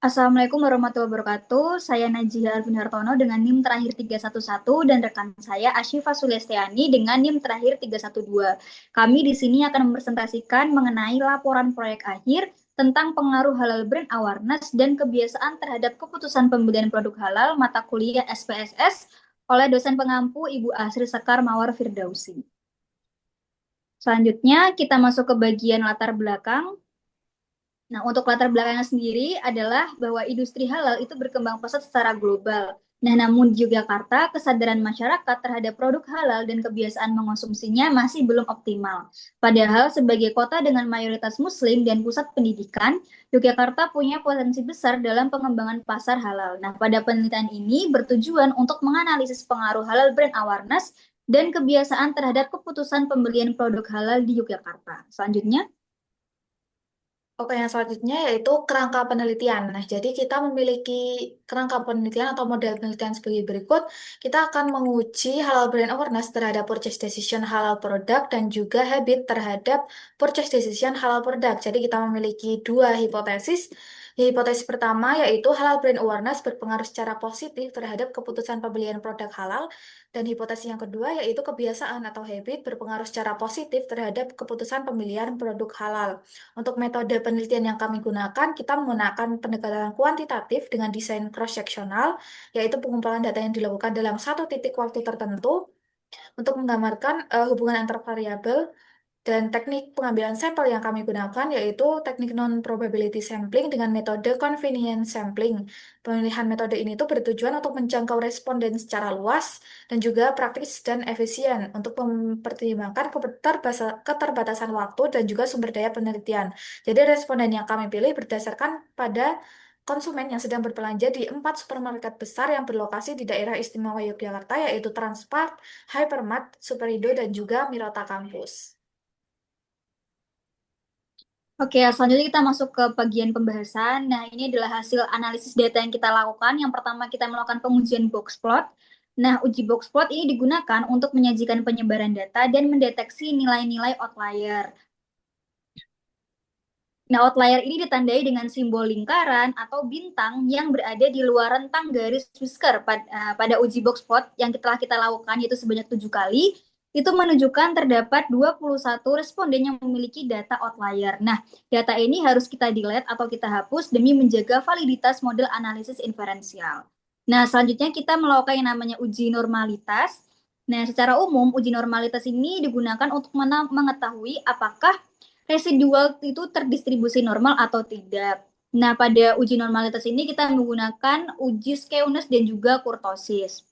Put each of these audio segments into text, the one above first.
Assalamualaikum warahmatullahi wabarakatuh. Saya Najih Alvin Hartono dengan NIM terakhir 311 dan rekan saya Asyifa Sulestiani dengan NIM terakhir 312. Kami di sini akan mempresentasikan mengenai laporan proyek akhir tentang pengaruh halal brand awareness dan kebiasaan terhadap keputusan pembelian produk halal mata kuliah SPSS oleh dosen pengampu Ibu Asri Sekar Mawar Firdausi. Selanjutnya kita masuk ke bagian latar belakang. Nah, untuk latar belakangnya sendiri adalah bahwa industri halal itu berkembang pesat secara global. Nah, namun di Yogyakarta, kesadaran masyarakat terhadap produk halal dan kebiasaan mengonsumsinya masih belum optimal. Padahal sebagai kota dengan mayoritas muslim dan pusat pendidikan, Yogyakarta punya potensi besar dalam pengembangan pasar halal. Nah, pada penelitian ini bertujuan untuk menganalisis pengaruh halal brand awareness dan kebiasaan terhadap keputusan pembelian produk halal di Yogyakarta. Selanjutnya, Oke, yang selanjutnya yaitu kerangka penelitian. Nah, jadi kita memiliki kerangka penelitian atau model penelitian sebagai berikut. Kita akan menguji halal brand awareness terhadap purchase decision halal produk dan juga habit terhadap purchase decision halal produk. Jadi kita memiliki dua hipotesis. Hipotesis pertama yaitu halal brand awareness berpengaruh secara positif terhadap keputusan pembelian produk halal. Dan hipotesis yang kedua yaitu kebiasaan atau habit berpengaruh secara positif terhadap keputusan pembelian produk halal. Untuk metode penelitian yang kami gunakan, kita menggunakan pendekatan kuantitatif dengan desain cross-sectional, yaitu pengumpulan data yang dilakukan dalam satu titik waktu tertentu untuk menggambarkan hubungan antar variabel. Dan teknik pengambilan sampel yang kami gunakan yaitu teknik non-probability sampling dengan metode convenience sampling. Pemilihan metode ini tuh bertujuan untuk menjangkau responden secara luas dan juga praktis dan efisien untuk mempertimbangkan keterbatasan waktu dan juga sumber daya penelitian. Jadi responden yang kami pilih berdasarkan pada konsumen yang sedang berbelanja di 4 supermarket besar yang berlokasi di daerah istimewa Yogyakarta yaitu Transmart, Hypermart, Superindo, dan juga Mirota Kampus. oke, selanjutnya kita masuk ke bagian pembahasan. Nah, ini adalah hasil analisis data yang kita lakukan. Yang pertama, kita melakukan pengujian box plot. Nah, uji box plot ini digunakan untuk menyajikan penyebaran data dan mendeteksi nilai-nilai outlier. Nah, outlier ini ditandai dengan simbol lingkaran atau bintang yang berada di luar rentang garis whisker pada uji box plot yang telah kita lakukan, yaitu sebanyak 7 kali. Itu menunjukkan terdapat 21 responden yang memiliki data outlier. Nah, data ini harus kita delete atau kita hapus demi menjaga validitas model analisis inferensial. Nah, selanjutnya kita melakukan yang namanya uji normalitas. Nah, secara umum, uji normalitas ini digunakan untuk mengetahui apakah residual itu terdistribusi normal atau tidak. Nah, pada uji normalitas ini kita menggunakan uji skewness dan juga kurtosis.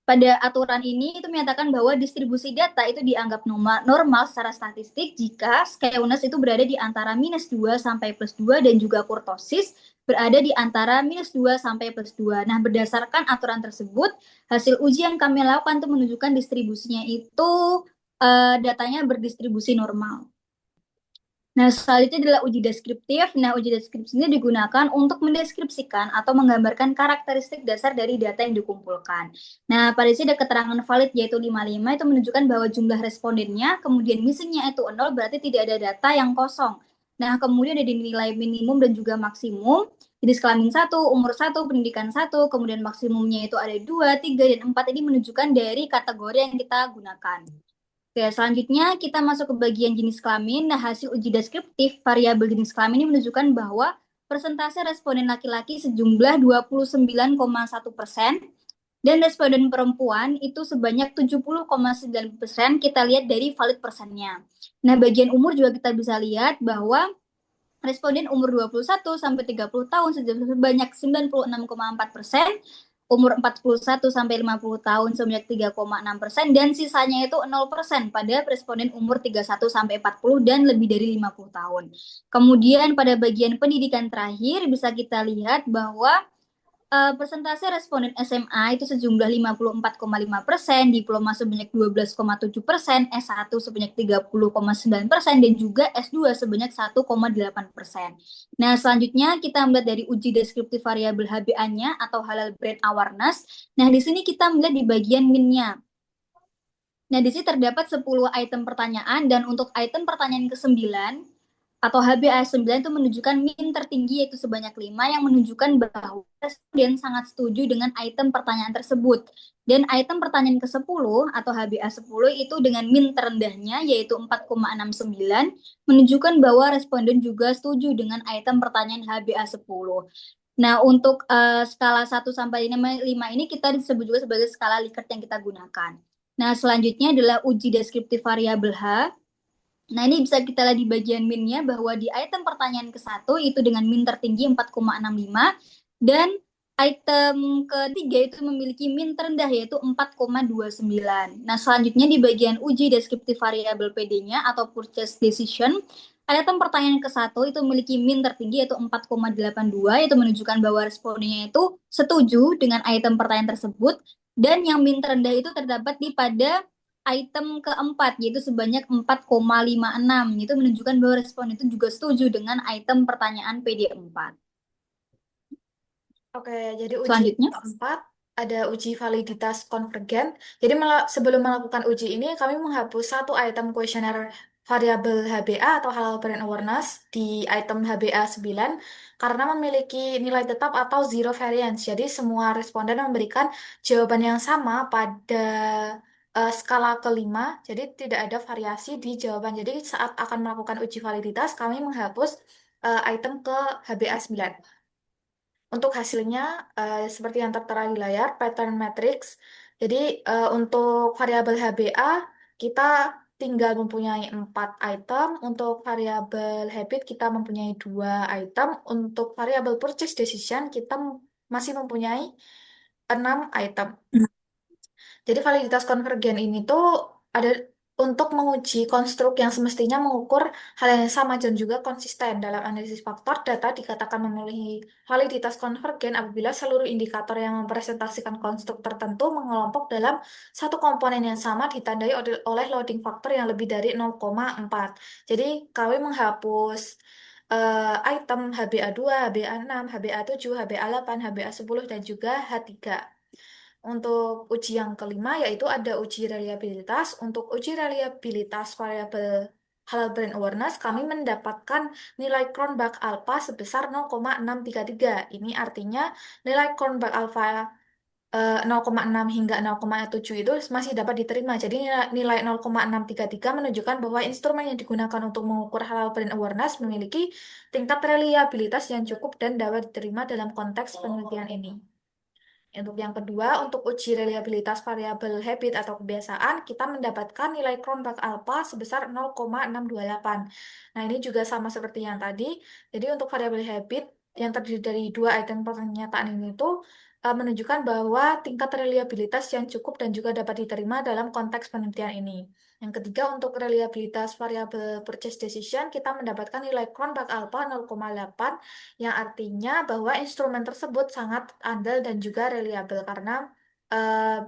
Pada aturan ini itu menyatakan bahwa distribusi data itu dianggap normal secara statistik jika skewness itu berada di antara -2 sampai +2 dan juga kurtosis berada di antara -2 sampai +2. Nah, berdasarkan aturan tersebut, hasil uji yang kami lakukan itu menunjukkan distribusinya itu datanya berdistribusi normal. Nah, selanjutnya adalah uji deskriptif. Nah, uji deskriptif ini digunakan untuk mendeskripsikan atau menggambarkan karakteristik dasar dari data yang dikumpulkan. Nah, pada sini ada keterangan valid yaitu 55 itu menunjukkan bahwa jumlah respondennya, kemudian missingnya itu 0 berarti tidak ada data yang kosong. Nah, kemudian ada nilai minimum dan juga maksimum. Jenis kelamin 1, umur 1, pendidikan 1, kemudian maksimumnya itu ada 2, 3, dan 4. Ini menunjukkan dari kategori yang kita gunakan. Oke, selanjutnya kita masuk ke bagian jenis kelamin. Nah, hasil uji deskriptif variabel jenis kelamin ini menunjukkan bahwa persentase responden laki-laki sejumlah 29,1% dan responden perempuan itu sebanyak 70,9%. Kita lihat dari valid persennya. Nah, bagian umur juga kita bisa lihat bahwa responden umur 21 sampai 30 tahun sebanyak 96,4%, umur 41 sampai 50 tahun sebanyak 3,6%, dan sisanya itu 0% pada responden umur 31 sampai 40 dan lebih dari 50 tahun. Kemudian pada bagian pendidikan terakhir bisa kita lihat bahwa persentase responden SMA itu sejumlah 54,5%, diploma sebanyak 12,7%, S1 sebanyak 30,9%, dan juga S2 sebanyak 1,8%. Nah, selanjutnya kita melihat dari uji deskriptif variabel HBA-nya atau halal brand awareness. Nah, di sini kita melihat di bagian min-nya. Nah, di sini terdapat 10 item pertanyaan, dan untuk item pertanyaan ke-9, atau HbA9 itu menunjukkan min tertinggi yaitu sebanyak 5 yang menunjukkan bahwa responden sangat setuju dengan item pertanyaan tersebut. Dan item pertanyaan ke-10 atau HbA10 itu dengan min terendahnya yaitu 4,69 menunjukkan bahwa responden juga setuju dengan item pertanyaan HbA10. Nah, untuk skala 1 sampai 5 ini kita disebut juga sebagai skala Likert yang kita gunakan. Nah, selanjutnya adalah uji deskriptif variabel H. Nah, ini bisa kita lihat di bagian minnya bahwa di item pertanyaan ke-1 itu dengan min tertinggi 4,65 dan item ketiga itu memiliki min terendah yaitu 4,29. Nah, selanjutnya di bagian uji deskriptif variabel PD-nya atau purchase decision, item pertanyaan ke-1 itu memiliki min tertinggi yaitu 4,82 yaitu menunjukkan bahwa respondennya itu setuju dengan item pertanyaan tersebut dan yang min terendah itu terdapat di pada item keempat yaitu sebanyak 4,56 itu menunjukkan bahwa respon itu juga setuju dengan item pertanyaan PD4. Oke, jadi uji yang Selanjutnya, keempat ada uji validitas konvergen. Jadi sebelum melakukan uji ini, kami menghapus satu item kuesioner variabel HBA atau halal brand awareness di item HBA 9 karena memiliki nilai tetap atau zero variance. Jadi semua responden memberikan jawaban yang sama pada skala kelima, jadi tidak ada variasi di jawaban. Jadi saat akan melakukan uji validitas, kami menghapus item ke HBA 9. Untuk hasilnya, seperti yang tertera di layar, pattern matrix. Jadi, untuk variabel HBA, kita tinggal mempunyai 4 item. Untuk variabel habit, kita mempunyai 2 item. Untuk variabel purchase decision, kita masih mempunyai 6 item. Jadi validitas konvergen ini tuh ada untuk menguji konstruk yang semestinya mengukur hal yang sama dan juga konsisten dalam analisis faktor data dikatakan memiliki validitas konvergen apabila seluruh indikator yang mempresentasikan konstruk tertentu mengelompok dalam satu komponen yang sama ditandai oleh loading faktor yang lebih dari 0,4. Jadi kami menghapus item HbA2, HbA6, HbA7, HbA8, HbA10 dan juga H3. Untuk uji yang kelima yaitu ada uji reliabilitas. Untuk uji reliabilitas variabel halal brand awareness, kami mendapatkan nilai Cronbach alpha sebesar 0,633. Ini artinya nilai Cronbach alpha 0,6 hingga 0,7 itu masih dapat diterima. Jadi nilai 0,633 menunjukkan bahwa instrumen yang digunakan untuk mengukur halal brand awareness memiliki tingkat reliabilitas yang cukup dan dapat diterima dalam konteks penelitian ini. Untuk yang kedua, untuk uji reliabilitas variabel habit atau kebiasaan, kita mendapatkan nilai Cronbach alpha sebesar 0,628. Nah, ini juga sama seperti yang tadi. Jadi, untuk variabel habit yang terdiri dari dua item pernyataan ini itu menunjukkan bahwa tingkat reliabilitas yang cukup dan juga dapat diterima dalam konteks penelitian ini. Yang ketiga, untuk reliabilitas variabel purchase decision, kita mendapatkan nilai Cronbach alpha 0,8 yang artinya bahwa instrumen tersebut sangat andal dan juga reliabel karena eh,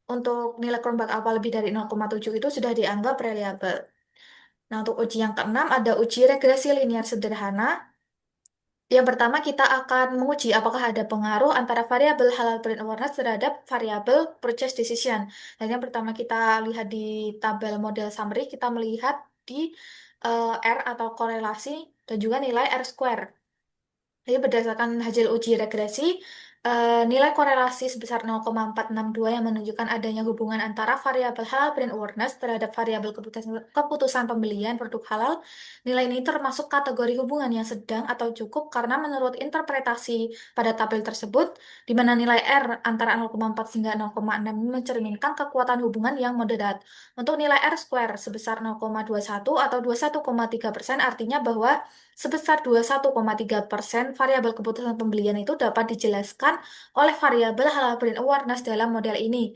untuk nilai Cronbach alpha lebih dari 0,7 itu sudah dianggap reliabel. Nah, untuk uji yang keenam ada uji regresi linear sederhana. Yang pertama kita akan menguji apakah ada pengaruh antara variabel halal brand awareness terhadap variabel purchase decision. Dan yang pertama kita lihat di tabel model summary, kita melihat di R atau korelasi dan juga nilai R square. Jadi berdasarkan hasil uji regresi, nilai korelasi sebesar 0,462 yang menunjukkan adanya hubungan antara variabel halal brand awareness terhadap variabel keputusan pembelian produk halal. Nilai ini termasuk kategori hubungan yang sedang atau cukup karena menurut interpretasi pada tabel tersebut, di mana nilai R antara 0,4 hingga 0,6 mencerminkan kekuatan hubungan yang moderat. Untuk nilai R square sebesar 0,21 atau 21,3% artinya bahwa sebesar 21,3% variabel keputusan pembelian itu dapat dijelaskan oleh variabel halal brand awareness dalam model ini.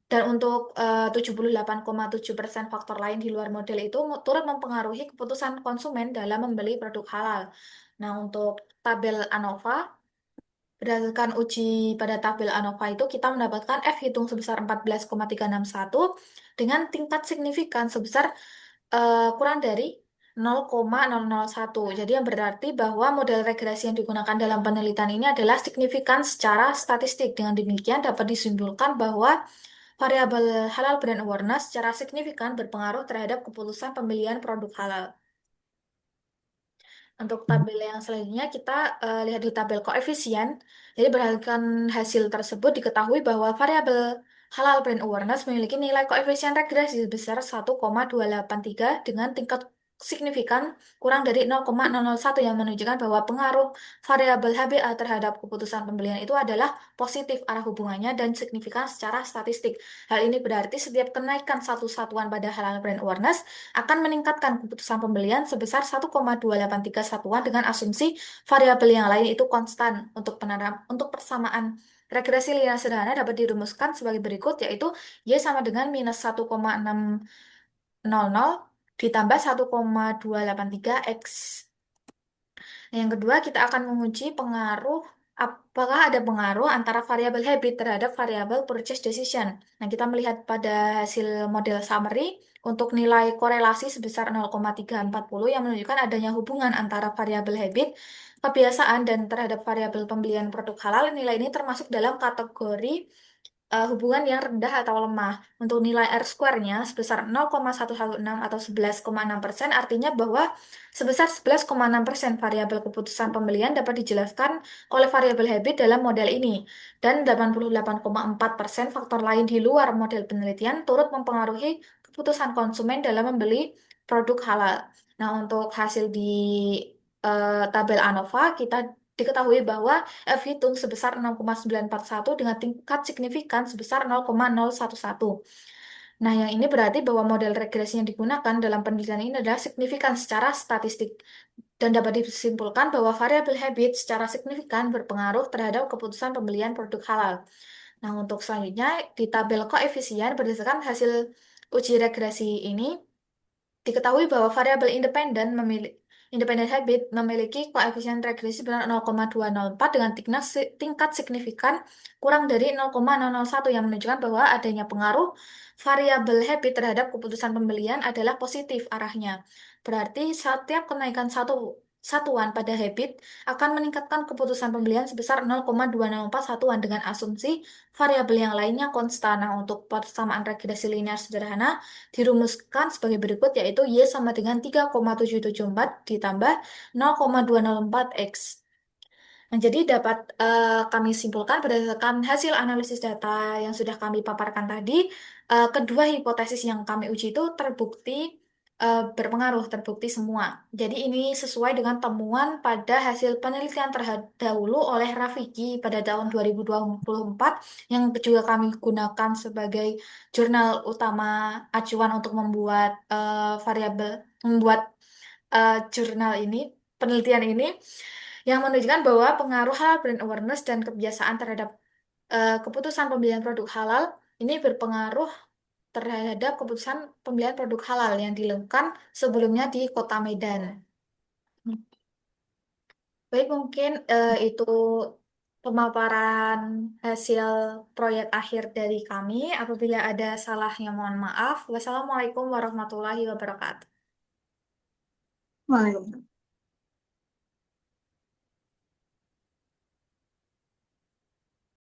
Dan untuk 78,7% faktor lain di luar model itu turut mempengaruhi keputusan konsumen dalam membeli produk halal. Nah, untuk tabel ANOVA, berdasarkan uji pada tabel ANOVA itu kita mendapatkan F hitung sebesar 14,361 dengan tingkat signifikan sebesar kurang dari 0,001. Jadi yang berarti bahwa model regresi yang digunakan dalam penelitian ini adalah signifikan secara statistik. Dengan demikian dapat disimpulkan bahwa variabel halal brand awareness secara signifikan berpengaruh terhadap keputusan pembelian produk halal. Untuk tabel yang selanjutnya kita lihat di tabel koefisien. Jadi berdasarkan hasil tersebut diketahui bahwa variabel halal brand awareness memiliki nilai koefisien regresi sebesar 1,283 dengan tingkat signifikan kurang dari 0,001 yang menunjukkan bahwa pengaruh variabel HBA terhadap keputusan pembelian itu adalah positif arah hubungannya dan signifikan secara statistik. Hal ini berarti setiap kenaikan satu satuan pada halal brand awareness akan meningkatkan keputusan pembelian sebesar 1,283 satuan dengan asumsi variabel yang lain itu konstan. Untuk persamaan regresi linear sederhana dapat dirumuskan sebagai berikut, yaitu Y sama dengan minus 1,600 ditambah 1,283 X. Nah, yang kedua, kita akan menguji pengaruh apakah ada pengaruh antara variabel habit terhadap variabel purchase decision. Nah, kita melihat pada hasil model summary untuk nilai korelasi sebesar 0,340 yang menunjukkan adanya hubungan antara variabel habit, kebiasaan, dan terhadap variabel pembelian produk halal. Nilai ini termasuk dalam kategori hubungan yang rendah atau lemah. Untuk nilai R square-nya sebesar 0,116 atau 11,6%, artinya bahwa sebesar 11,6% variabel keputusan pembelian dapat dijelaskan oleh variabel habit dalam model ini. Dan 88,4% faktor lain di luar model penelitian turut mempengaruhi keputusan konsumen dalam membeli produk halal. Nah, untuk hasil di tabel ANOVA, kita diketahui bahwa F hitung sebesar 6,941 dengan tingkat signifikan sebesar 0,011. Nah, yang ini berarti bahwa model regresi yang digunakan dalam penelitian ini adalah signifikan secara statistik dan dapat disimpulkan bahwa variabel habit secara signifikan berpengaruh terhadap keputusan pembelian produk halal. Nah, untuk selanjutnya di tabel koefisien berdasarkan hasil uji regresi ini diketahui bahwa variabel independen habit memiliki koefisien regresi benar 0,204 dengan tingkat signifikan kurang dari 0,001 yang menunjukkan bahwa adanya pengaruh variabel habit terhadap keputusan pembelian adalah positif arahnya. Berarti setiap kenaikan satu satuan pada habit akan meningkatkan keputusan pembelian sebesar 0,204 satuan dengan asumsi variabel yang lainnya konstan. Nah, untuk persamaan regresi linear sederhana dirumuskan sebagai berikut, yaitu Y sama dengan 3,774 ditambah 0,204 X. Nah, jadi dapat kami simpulkan berdasarkan hasil analisis data yang sudah kami paparkan tadi, kedua hipotesis yang kami uji itu terbukti berpengaruh, terbukti semua. Jadi ini sesuai dengan temuan pada hasil penelitian terdahulu oleh Rafiki pada tahun 2024 yang juga kami gunakan sebagai jurnal utama acuan untuk membuat membuat jurnal ini, penelitian ini yang menunjukkan bahwa pengaruh halal brand awareness dan kebiasaan terhadap keputusan pembelian produk halal ini berpengaruh terhadap keputusan pembelian produk halal yang dilakukan sebelumnya di Kota Medan. Baik, mungkin itu pemaparan hasil proyek akhir dari kami. Apabila ada salahnya, mohon maaf. Wassalamualaikum warahmatullahi wabarakatuh. Wah,